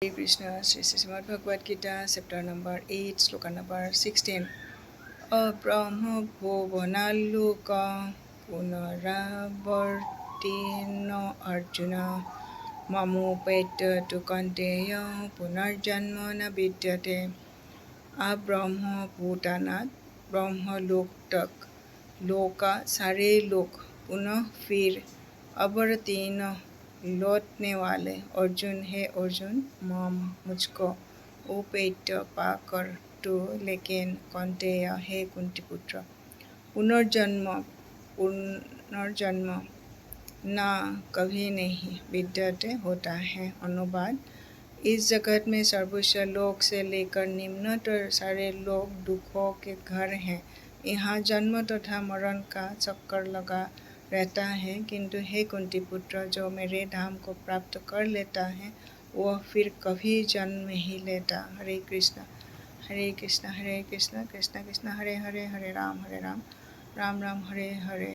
Hare Krishna, Sri Srimad Bhagavad Gita, chapter number 8, sloka number 16. Abrahma bhuvanaloka punaravartino Arjuna mamupeta tu kanteya punarjanma na vidyate. Abrahma bhutanat ब्रह्म लोक तक लोका सारे लोक पुनः फिर अवरतीर्ण लौटने वाले अर्जुन है अर्जुन माम मुझको उपेत्य पाकर तो लेकिन कौन्तेय है कुंती पुत्र पुनर्जन्म ना कभी नहीं विद्यते होता है। अनुवाद। इस जगत में सर्वोच्च लोक से लेकर निम्नतर सारे लोग दुखों के घर हैं। यहाँ जन्म तथा मरण का चक्कर लगा रहता है, किंतु हे कुंती पुत्र, जो मेरे धाम को प्राप्त कर लेता है वह फिर कभी जन्म नहीं लेता। हरे कृष्ण हरे कृष्ण कृष्ण कृष्ण हरे हरे हरे राम राम राम हरे हरे।